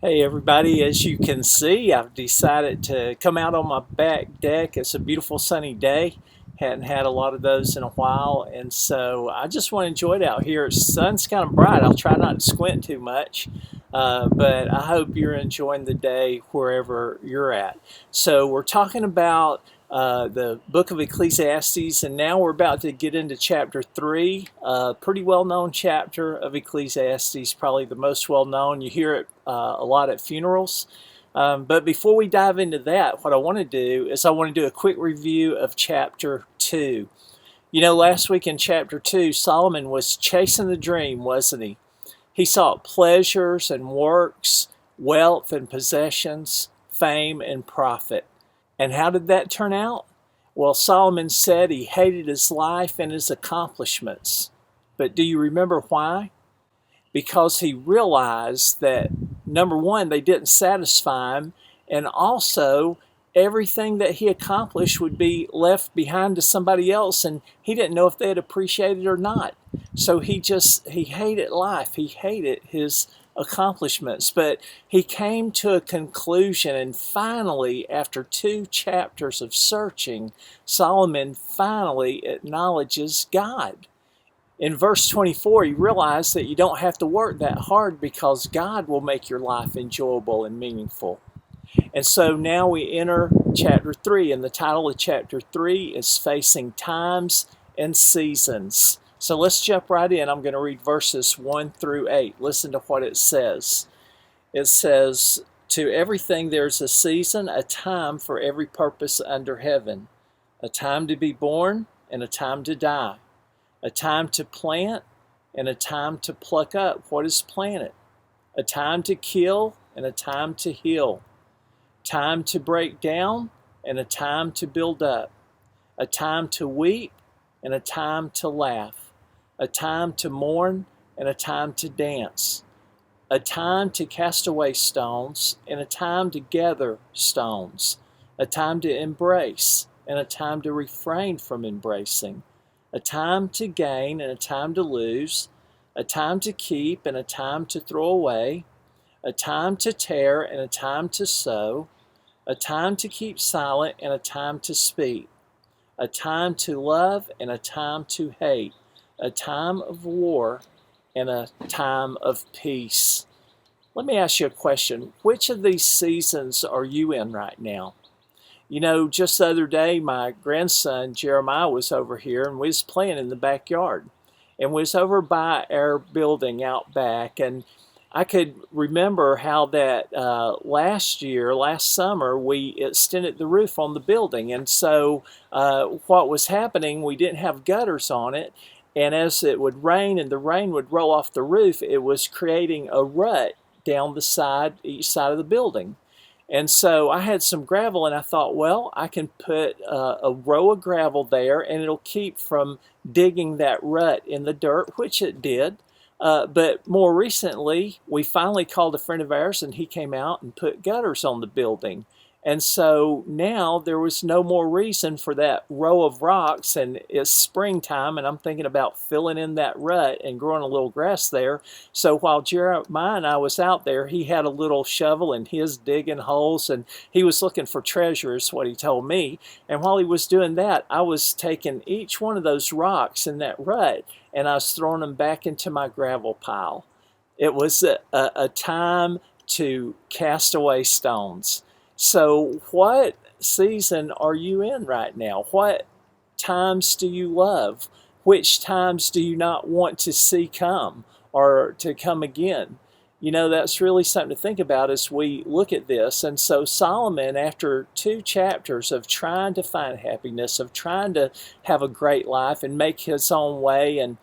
Hey everybody, as you can see, I've decided to come out on my back deck. It's a beautiful sunny day. Hadn't had a lot of those in a while, and so I just want to enjoy it out here. The sun's kind of bright. I'll try not to squint too much, but I hope you're enjoying the day wherever you're at. So we're talking about the Book of Ecclesiastes, and now we're about to get into chapter 3, a pretty well-known chapter of Ecclesiastes, probably the most well-known. You hear it a lot at funerals. But before we dive into that, what I want to do is I want to do a quick review of chapter 2. You know, last week in chapter 2, Solomon was chasing the dream, wasn't he? He sought pleasures and works, wealth and possessions, fame and profit. And how did that turn out? Well, Solomon said he hated his life and his accomplishments. But do you remember why? Because he realized that, number one, they didn't satisfy him, and also everything that he accomplished would be left behind to somebody else, and he didn't know if they'd appreciate it or not. So he hated life. He hated his accomplishments. But he came to a conclusion, and finally, after 2 chapters of searching, Solomon finally acknowledges God. In verse 24, you realize that you don't have to work that hard because God will make your life enjoyable and meaningful. And so now we enter chapter 3, and the title of chapter 3 is Facing Times and Seasons. So let's jump right in. I'm going to read verses 1 through 8. Listen to what it says. It says, "To everything there's a season, a time for every purpose under heaven, a time to be born and a time to die, a time to plant and a time to pluck up what is planted, a time to kill and a time to heal, time to break down and a time to build up, a time to weep and a time to laugh, a time to mourn and a time to dance, a time to cast away stones and a time to gather stones, a time to embrace and a time to refrain from embracing, a time to gain and a time to lose, a time to keep and a time to throw away, a time to tear and a time to sow, a time to keep silent and a time to speak, a time to love and a time to hate, a time of war and a time of peace." Let me ask you a question. Which of these seasons are you in right now? You know, just the other day, my grandson Jeremiah was over here, and we was playing in the backyard. And we was over by our building out back, and I could remember how that last summer, we extended the roof on the building. And so what was happening, we didn't have gutters on it. And as it would rain and the rain would roll off the roof, it was creating a rut down each side of the building. And so I had some gravel, and I thought, well, I can put a row of gravel there, and it'll keep from digging that rut in the dirt, which it did. But more recently, we finally called a friend of ours, and he came out and put gutters on the building. And so now there was no more reason for that row of rocks, and it's springtime, and I'm thinking about filling in that rut and growing a little grass there. So while Jeremiah and I was out there, he had a little shovel and he was digging holes, and he was looking for treasures, what he told me. And while he was doing that, I was taking each one of those rocks in that rut, and I was throwing them back into my gravel pile. It was a time to cast away stones. So what season are you in right now? What times do you love? Which times do you not want to see come or to come again? You know, that's really something to think about as we look at this. And so Solomon, after 2 chapters of trying to find happiness, of trying to have a great life and make his own way and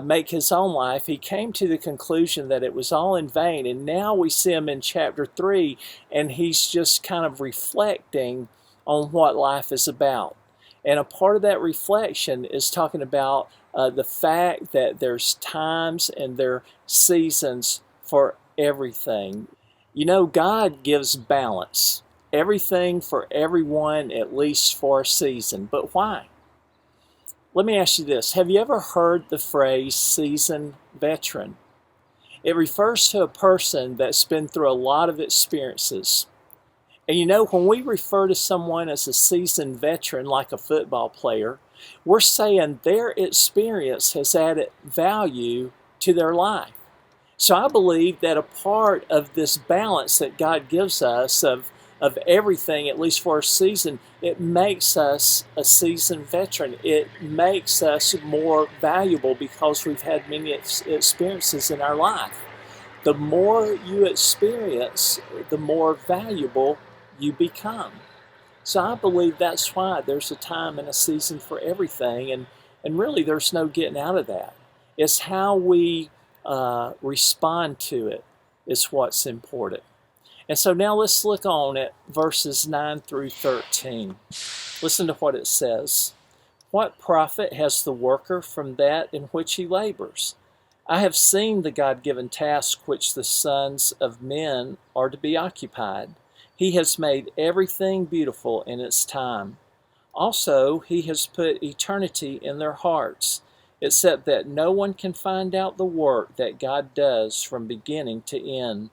make his own life, he came to the conclusion that it was all in vain. And now we see him in chapter 3, and he's just kind of reflecting on what life is about. And a part of that reflection is talking about the fact that there's times and there are seasons for everything. You know, God gives balance. Everything for everyone, at least for a season. But why? Let me ask you this. Have you ever heard the phrase seasoned veteran? It refers to a person that's been through a lot of experiences. And you know, when we refer to someone as a seasoned veteran, like a football player, we're saying their experience has added value to their life. So I believe that a part of this balance that God gives us of everything, at least for a season, it makes us a seasoned veteran. It makes us more valuable because we've had many experiences in our life. The more you experience, the more valuable you become. So I believe that's why there's a time and a season for everything, and really there's no getting out of that. It's how we respond to it is what's important. And so now let's look on at verses 9 through 13. Listen to what it says. What profit has the worker from that in which he labors? I have seen the God-given task which the sons of men are to be occupied. He has made everything beautiful in its time. Also, he has put eternity in their hearts, except that no one can find out the work that God does from beginning to end.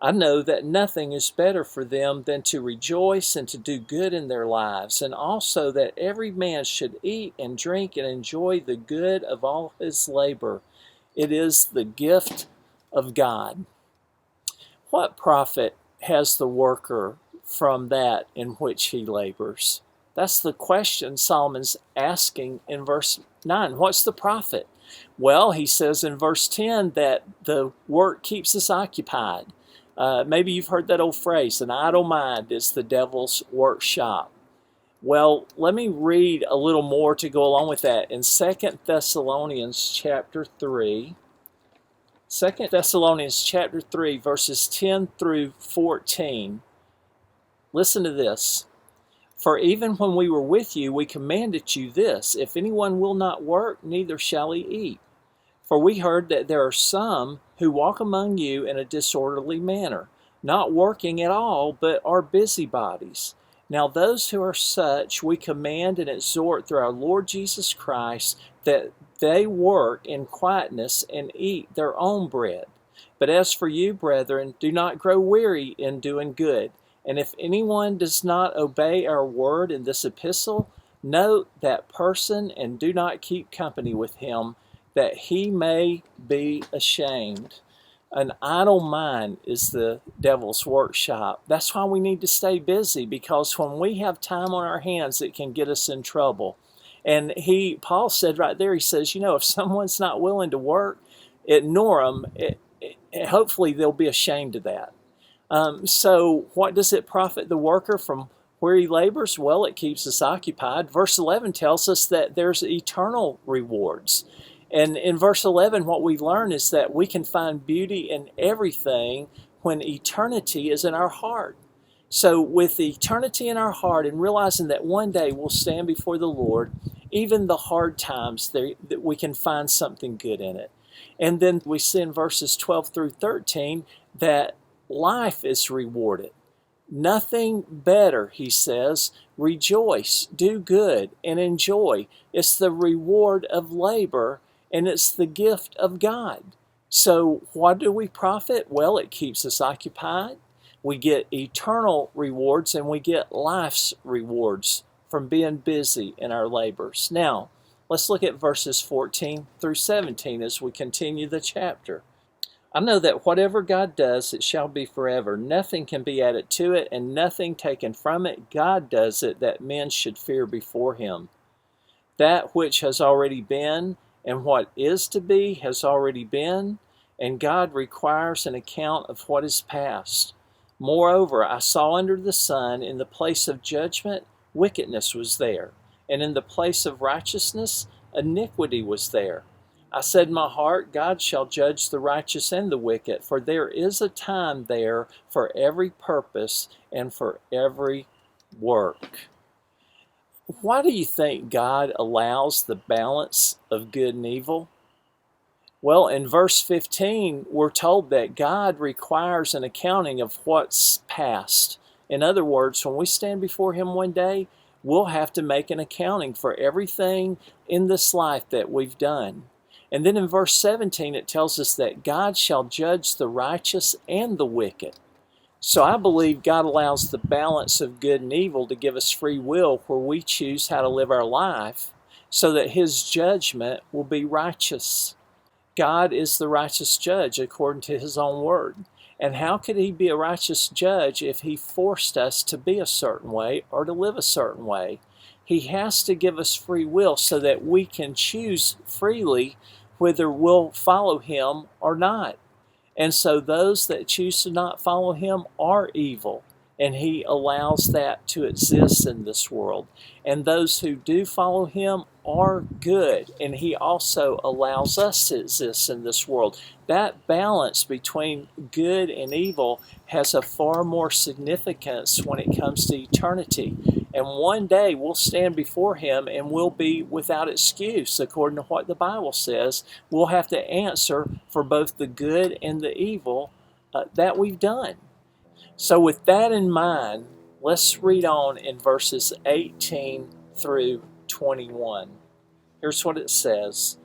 I know that nothing is better for them than to rejoice and to do good in their lives, and also that every man should eat and drink and enjoy the good of all his labor. It is the gift of God. What profit has the worker from that in which he labors? That's the question Solomon's asking in verse 9. What's the profit? Well, he says in verse 10 that the work keeps us occupied. Maybe you've heard that old phrase, an idle mind is the devil's workshop. Well, let me read a little more to go along with that. In 2 Thessalonians chapter 3, 2 Thessalonians chapter 3, verses 10 through 14, listen to this. For even when we were with you, we commanded you this, if anyone will not work, neither shall he eat. For we heard that there are some who walk among you in a disorderly manner, not working at all, but are busybodies. Now those who are such we command and exhort through our Lord Jesus Christ that they work in quietness and eat their own bread. But as for you, brethren, do not grow weary in doing good. And if anyone does not obey our word in this epistle, note that person and do not keep company with him, that he may be ashamed. An idle mind is the devil's workshop. That's why we need to stay busy, because when we have time on our hands, it can get us in trouble. And Paul said right there, he says, you know, if someone's not willing to work, ignore them. Hopefully they'll be ashamed of that. So what does it profit the worker from where he labors? Well, it keeps us occupied. Verse 11 tells us that there's eternal rewards. And in verse 11, what we learn is that we can find beauty in everything when eternity is in our heart. So with eternity in our heart and realizing that one day we'll stand before the Lord, even the hard times, that we can find something good in it. And then we see in verses 12 through 13 that life is rewarded. Nothing better, he says. Rejoice, do good, and enjoy. It's the reward of labor, and it's the gift of God. So what do we profit? Well, it keeps us occupied. We get eternal rewards, and we get life's rewards from being busy in our labors. Now, let's look at verses 14 through 17 as we continue the chapter. I know that whatever God does, it shall be forever. Nothing can be added to it, and nothing taken from it. God does it, that men should fear before him. That which has already been, and what is to be, has already been, and God requires an account of what is past. Moreover, I saw under the sun, in the place of judgment, wickedness was there, and in the place of righteousness, iniquity was there. I said in my heart, God shall judge the righteous and the wicked, for there is a time there for every purpose and for every work. Why do you think God allows the balance of good and evil? Well, in verse 15, we're told that God requires an accounting of what's past. In other words, when we stand before him one day, we'll have to make an accounting for everything in this life that we've done. And then in verse 17, it tells us that God shall judge the righteous and the wicked. So I believe God allows the balance of good and evil to give us free will where we choose how to live our life so that His judgment will be righteous. God is the righteous judge according to His own word. And how could He be a righteous judge if He forced us to be a certain way or to live a certain way? He has to give us free will so that we can choose freely whether we'll follow Him or not. And so those that choose to not follow Him are evil, and He allows that to exist in this world. And those who do follow Him are good, and He also allows us to exist in this world. That balance between good and evil has a far more significance when it comes to eternity. And one day we'll stand before Him and we'll be without excuse, according to what the Bible says. We'll have to answer for both the good and the evil that we've done. So with that in mind, let's read on in verses 18 through 21. Here's what it says.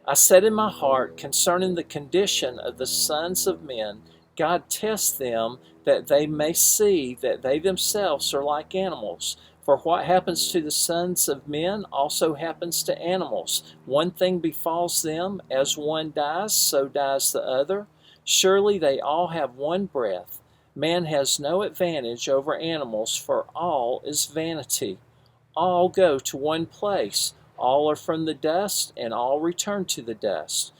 I said in my heart concerning the condition of the sons of men, God tests them that they may see that they themselves are like animals. For what happens to the sons of men also happens to animals. One thing befalls them, as one dies, so dies the other. Surely they all have one breath. Man has no advantage over animals, for all is vanity. All go to one place. All are from the dust, and all return to the dust.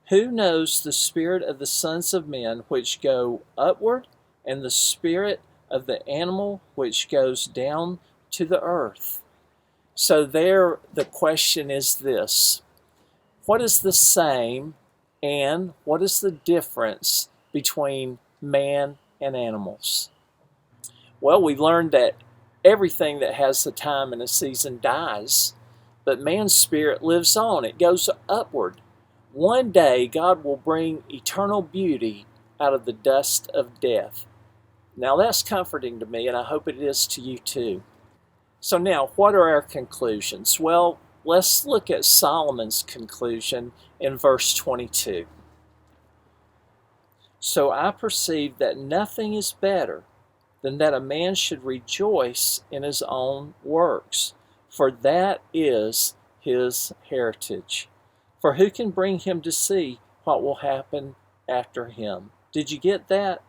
Who knows the spirit of the sons of men which go upward, and the spirit of the animal which goes down to the earth? So there the question is this. What is the same and what is the difference between man and animals? Well, we learned that everything that has a time and a season dies, but man's spirit lives on. It goes upward. One day, God will bring eternal beauty out of the dust of death. Now, that's comforting to me, and I hope it is to you too. So now, what are our conclusions? Well, let's look at Solomon's conclusion in verse 22. So I perceive that nothing is better than that a man should rejoice in his own works, for that is his heritage. For who can bring him to see what will happen after him? Did you get that?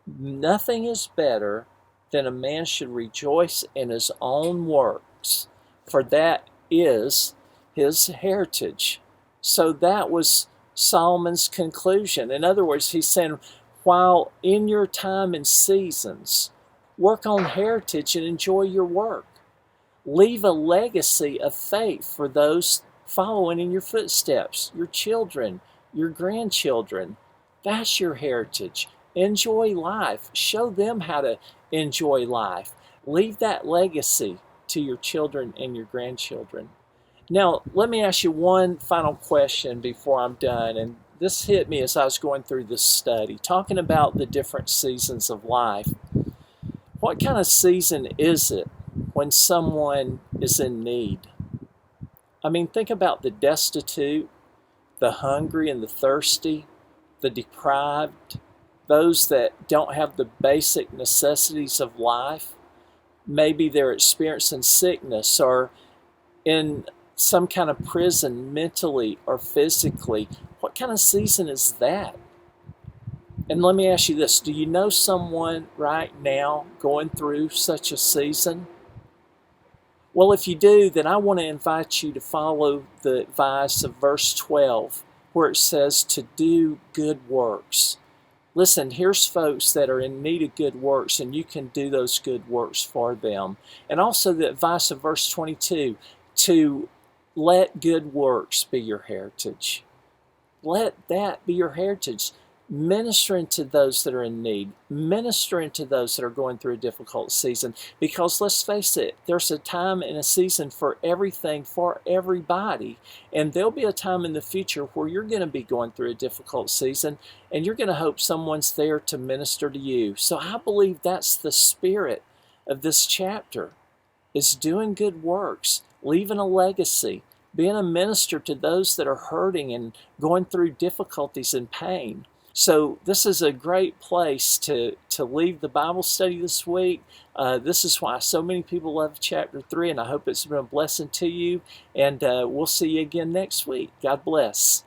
Nothing is better than a man should rejoice in his own works, for that is his heritage. So that was Solomon's conclusion. In other words, he's saying, while in your time and seasons, work on heritage and enjoy your work. Leave a legacy of faith for those following in your footsteps, your children, your grandchildren. That's your heritage. Enjoy life. Show them how to enjoy life. Leave that legacy to your children and your grandchildren. Now, let me ask you one final question before I'm done. And this hit me as I was going through this study, talking about the different seasons of life. What kind of season is it when someone is in need? I mean, think about the destitute, the hungry and the thirsty, the deprived, those that don't have the basic necessities of life. Maybe they're experiencing sickness or in some kind of prison mentally or physically. What kind of season is that? And let me ask you this. Do you know someone right now going through such a season? Well, if you do, then I want to invite you to follow the advice of verse 12, where it says to do good works. Listen, here's folks that are in need of good works, and you can do those good works for them. And also the advice of verse 22, to let good works be your heritage. Let that be your heritage. Ministering to those that are in need, ministering to those that are going through a difficult season. Because let's face it, there's a time and a season for everything, for everybody. And there'll be a time in the future where you're going to be going through a difficult season, and you're going to hope someone's there to minister to you. So I believe that's the spirit of this chapter, is doing good works, leaving a legacy, being a minister to those that are hurting and going through difficulties and pain. So this is a great place to leave the Bible study this week. This is why so many people love chapter 3, and I hope it's been a blessing to you. And we'll see you again next week. God bless.